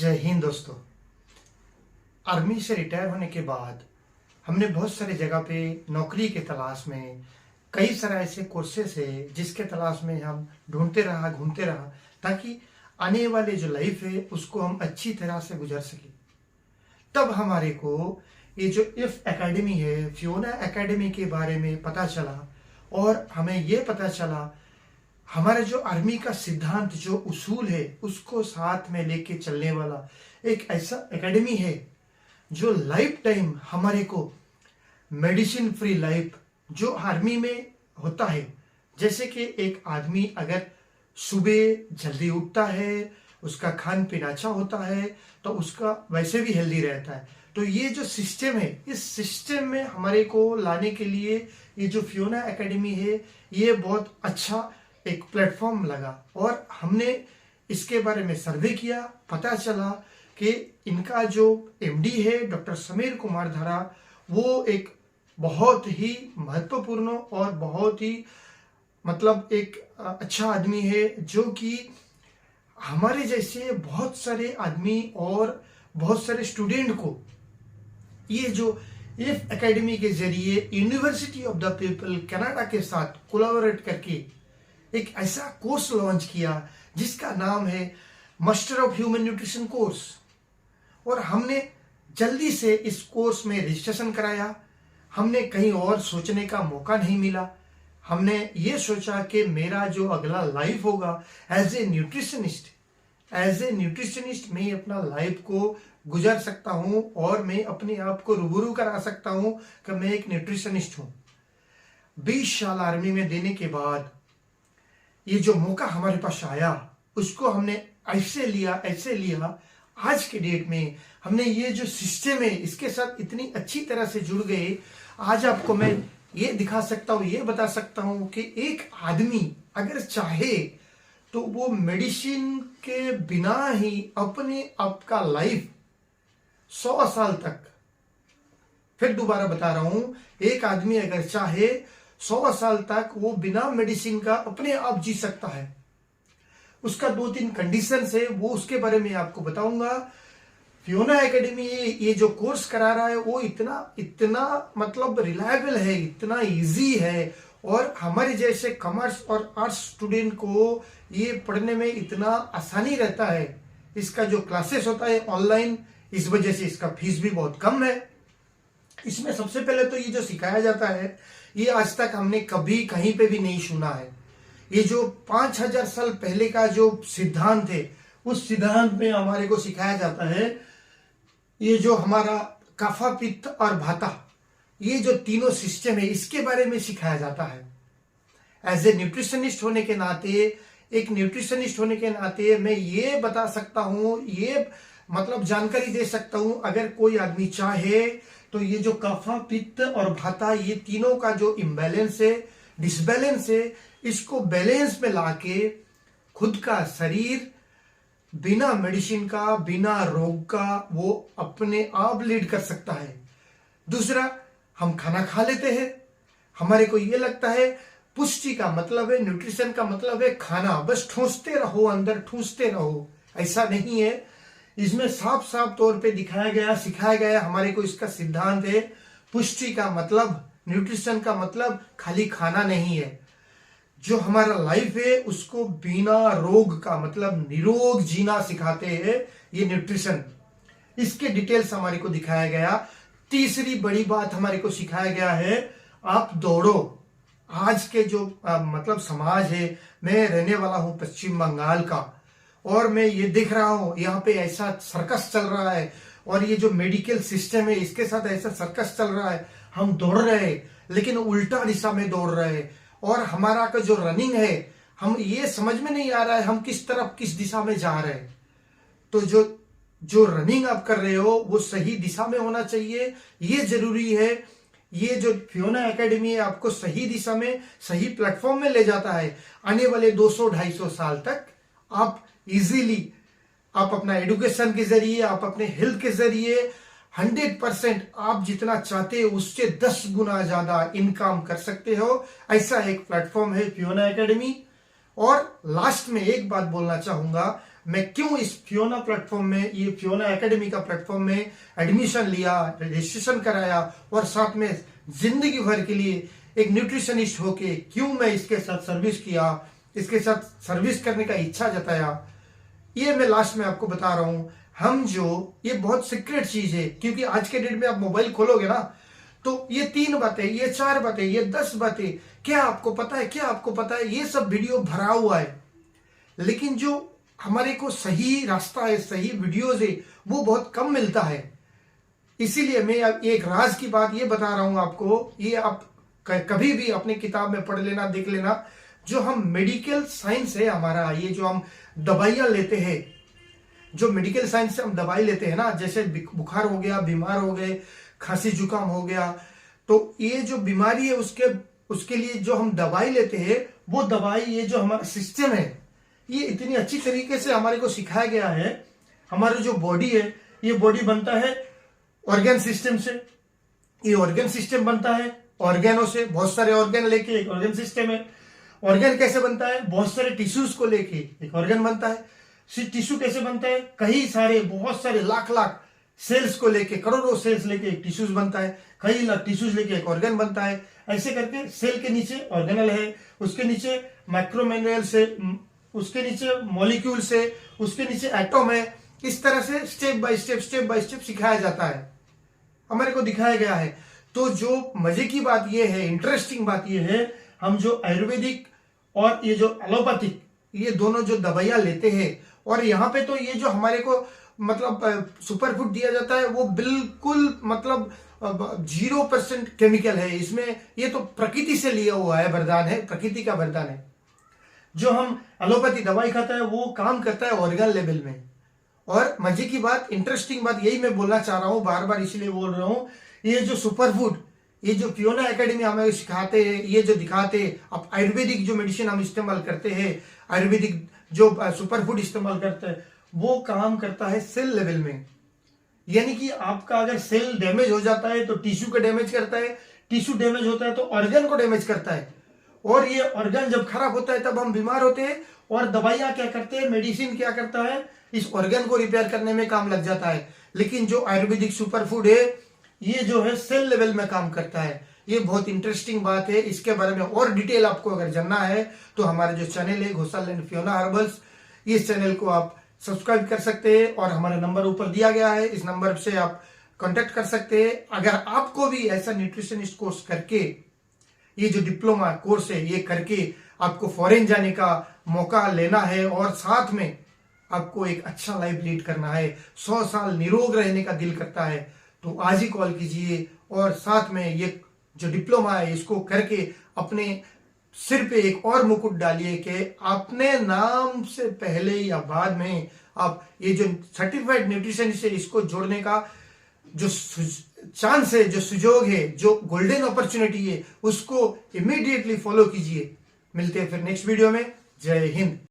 जय हिंद दोस्तों। आर्मी से रिटायर होने के बाद हमने बहुत सारे जगह पे नौकरी के तलाश में कई सारे ऐसे कोर्सेस है जिसके तलाश में हम ढूंढते रहा घूमते रहा ताकि आने वाले जो लाइफ है उसको हम अच्छी तरह से गुजर सके। तब हमारे को ये जो इफ एकेडमी है, फियोना एकेडमी के बारे में पता चला और हमें ये पता चला हमारे जो आर्मी का सिद्धांत, जो उसूल है, उसको साथ में लेके चलने वाला एक ऐसा एकेडमी है जो लाइफ टाइम हमारे को मेडिसिन फ्री लाइफ जो आर्मी में होता है। जैसे कि एक आदमी अगर सुबह जल्दी उठता है, उसका खान पीन अच्छा होता है तो उसका वैसे भी हेल्दी रहता है। तो ये जो सिस्टम है, इस सिस्टम में हमारे को लाने के लिए ये जो फियोना एकेडमी है ये बहुत अच्छा एक प्लेटफॉर्म लगा और हमने इसके बारे में सर्वे किया। पता चला कि इनका जो एमडी है डॉक्टर समीर कुमार धारा, वो एक बहुत ही महत्वपूर्ण और बहुत ही एक अच्छा आदमी है जो कि हमारे जैसे बहुत सारे आदमी और बहुत सारे स्टूडेंट को ये जो इफ एकेडमी के जरिए university of the people Canada के साथ कोलैबोरेट करके एक ऐसा कोर्स लॉन्च किया जिसका नाम है master of human nutrition course. और हमने जल्दी से इस कोर्स में रजिस्ट्रेशन कराया। हमने कहीं और सोचने का मौका नहीं मिला। हमने ये सोचा कि मेरा जो अगला लाइफ होगा एज ए न्यूट्रिशनिस्ट मैं अपना लाइफ को गुजार सकता हूं और मैं अपने आप को रूबरू करा सकता हूं कि मैं एक न्यूट्रिशनिस्ट हूं। 20 साल आर्मी में देने के बाद ये जो मौका हमारे पास आया उसको हमने ऐसे लिया। आज के डेट में हमने ये जो सिस्टम है इसके साथ इतनी अच्छी तरह से जुड़ गए। आज आपको मैं ये दिखा सकता हूँ, ये बता सकता हूँ कि एक आदमी अगर चाहे तो वो मेडिसिन के बिना ही अपने आप का लाइफ 100 साल तक, फिर दोबारा बता रहा हूं, एक आदमी अगर चाहे 100 साल तक वो बिना मेडिसिन का अपने आप जी सकता है। उसका 2-3 कंडीशन है, वो उसके बारे में आपको बताऊंगा। फियोना एकेडमी ये जो कोर्स करा रहा है वो इतना रिलायबल है, इतना इजी है और हमारे जैसे कॉमर्स और आर्ट्स स्टूडेंट को ये पढ़ने में इतना आसानी रहता है। इसका जो क्लासेस होता है ऑनलाइन, इस वजह से इसका फीस भी बहुत कम है। इसमें सबसे पहले तो ये जो सिखाया जाता है ये आज तक हमने कभी कहीं पे भी नहीं सुना है। ये जो 5000 साल पहले का जो सिद्धांत है उस सिद्धांत में हमारे को सिखाया जाता है। ये जो हमारा कफा, पित्त और भाता, ये जो तीनों सिस्टम है इसके बारे में सिखाया जाता है। एज ए न्यूट्रिशनिस्ट होने के नाते मैं ये बता सकता हूं, ये जानकारी दे सकता हूं, अगर कोई आदमी चाहे तो ये जो कफा, पित्त और भाता, ये तीनों का जो इम्बैलेंस है, डिसबैलेंस है, इसको बैलेंस में लाके खुद का शरीर बिना मेडिसिन का, बिना रोग का वो अपने आप लीड कर सकता है। दूसरा, हम खाना खा लेते हैं, हमारे को ये लगता है पुष्टि का मतलब है, न्यूट्रिशन का मतलब है खाना, बस ठूंसते रहो, अंदर ठूंसते रहो। ऐसा नहीं है। इसमें साफ साफ तौर पे सिखाया गया हमारे को इसका सिद्धांत है। पुष्टि का मतलब, न्यूट्रिशन का मतलब खाली खाना नहीं है। जो हमारा लाइफ है उसको बिना रोग का मतलब निरोग जीना सिखाते हैं ये न्यूट्रिशन। इसके डिटेल्स हमारे को दिखाया गया। तीसरी बड़ी बात हमारे को सिखाया गया है, आप दौड़ो। आज के जो समाज है, मैं रहने वाला हूं पश्चिम बंगाल का और मैं ये देख रहा हूं यहाँ पे ऐसा सर्कस चल रहा है और ये जो मेडिकल सिस्टम है इसके साथ ऐसा सर्कस चल रहा है। हम दौड़ रहे हैं लेकिन उल्टा दिशा में दौड़ रहे हैं और हमारा का जो रनिंग है, हम ये समझ में नहीं आ रहा है हम किस तरफ, किस दिशा में जा रहे हैं। तो जो रनिंग आप कर रहे हो वो सही दिशा में होना चाहिए, ये जरूरी है। ये जो फियोना एकेडमी है आपको सही दिशा में, सही प्लेटफॉर्म में ले जाता है। आने वाले 200-250 साल तक आप इजीली, आप अपना एडुकेशन के जरिए, आप अपने हेल्थ के जरिए 100% आप जितना चाहते हो उससे 10 गुना ज्यादा इनकम कर सकते हो। ऐसा एक प्लेटफॉर्म है फियोना एकेडमी। और लास्ट में एक बात बोलना चाहूंगा, मैं क्यों इस फियोना प्लेटफॉर्म में, ये फियोना एकेडमी का प्लेटफॉर्म में एडमिशन लिया, रजिस्ट्रेशन कराया और साथ में जिंदगी भर के लिए एक न्यूट्रिशनिस्ट होके क्यों मैं इसके साथ सर्विस किया, इसके साथ सर्विस करने का इच्छा जताया, ये मैं लास्ट में आपको बता रहा हूं। हम जो, ये बहुत सीक्रेट चीज है, क्योंकि आज के डेट में आप मोबाइल खोलोगे ना तो ये 3 बातें, ये 4 बातें, ये 10 बातें, क्या आपको पता है, क्या आपको पता है, ये सब वीडियो भरा हुआ है। लेकिन जो हमारे को सही रास्ता है, सही वीडियोज है, वो बहुत कम मिलता है। इसीलिए मैं एक राज की बात ये बता रहा हूं आपको, ये आप कभी भी अपने किताब में पढ़ लेना, देख लेना। जो हम मेडिकल साइंस है हमारा, ये जो हम दवाइयां लेते हैं, जो मेडिकल साइंस से हम दवाई लेते हैं ना, जैसे बुखार हो गया, बीमार हो गए, खांसी जुकाम हो गया, तो ये जो बीमारी है उसके लिए जो हम दवाई लेते हैं, वो दवाई, ये जो हमारा सिस्टम है, ये इतनी अच्छी तरीके से हमारे को सिखाया गया है। हमारी जो बॉडी है, ये बॉडी बनता है ऑर्गन सिस्टम से, ये ऑर्गन सिस्टम बनता है ऑर्गेनों से, बहुत सारे ऑर्गन लेके एक ऑर्गन सिस्टम है। ऑर्गन कैसे बनता है, बहुत सारे टिश्यूज को लेके एक ऑर्गन बनता है। टिश्यू कैसे बनता है, कई सारे, बहुत सारे लाख लाख सेल्स को लेके, करोड़ों सेल्स लेके एक टिश्यूज बनता है, कई लाख टिश्यूज लेके एक ऑर्गन बनता है। ऐसे करके सेल के नीचे ऑर्गेनल है, उसके नीचे माइक्रोमैनुअल से, उसके नीचे मॉलिक्यूल से, उसके नीचे एटॉम है। इस तरह से स्टेप बाय स्टेप सिखाया जाता है, हमारे को दिखाया गया है। तो जो मजे की बात यह है, इंटरेस्टिंग बात यह है, हम जो आयुर्वेदिक और ये जो एलोपैथिक, ये दोनों जो दवाइयां लेते हैं, और यहाँ पे तो ये जो हमारे को मतलब सुपर फूड दिया जाता है, वो बिल्कुल मतलब 0% केमिकल है इसमें। ये तो प्रकृति से लिया हुआ है, वरदान है, प्रकृति का वरदान है। जो हम एलोपैथी दवाई खाता है, वो काम करता है ऑर्गन लेवल में। और मजे की बात, इंटरेस्टिंग बात यही मैं बोलना चाह रहा हूं, बार बार इसलिए बोल रहा हूं, ये जो सुपर फूड, ये जो फियोना एकेडमी हमें सिखाते हैं, ये जो दिखाते हैं, अब आयुर्वेदिक जो मेडिसिन हम इस्तेमाल करते हैं, आयुर्वेदिक जो सुपर फूड इस्तेमाल करते हैं, वो काम करता है सेल लेवल में। यानी कि आपका अगर सेल डैमेज हो जाता है तो टिश्यू को डैमेज करता है, टिश्यू डैमेज होता है तो ऑर्गन को डैमेज करता है, और ये ऑर्गन जब खराब होता है तब हम बीमार होते हैं। और दवाइयां क्या करते हैं, मेडिसिन क्या करता है, इस ऑर्गन को रिपेयर करने में काम लग जाता है। लेकिन जो आयुर्वेदिक सुपर फूड है, ये जो है सेल लेवल में काम करता है। ये बहुत इंटरेस्टिंग बात है। इसके बारे में और डिटेल आपको अगर जानना है तो हमारे जो चैनल है घोसाल एंड फियोना हर्बल्स, इस चैनल को आप सब्सक्राइब कर सकते हैं, और हमारा नंबर ऊपर दिया गया है, इस नंबर से आप कांटेक्ट कर सकते हैं। अगर आपको भी ऐसा न्यूट्रिशनिस्ट कोर्स करके, ये जो डिप्लोमा कोर्स है ये करके आपको फॉरेन जाने का मौका लेना है, और साथ में आपको एक अच्छा लाइफ लीड करना है, 100 साल निरोग रहने का दिल करता है, तो आज ही कॉल कीजिए। और साथ में ये जो डिप्लोमा है इसको करके अपने सिर पे एक और मुकुट डालिए कि अपने नाम से पहले या बाद में आप ये जो सर्टिफाइड न्यूट्रिशनिस्ट है, इसको जोड़ने का जो चांस है, जो सुजोग है, जो गोल्डन अपॉर्चुनिटी है, उसको इमीडिएटली फॉलो कीजिए। मिलते हैं फिर नेक्स्ट वीडियो में। जय हिंद।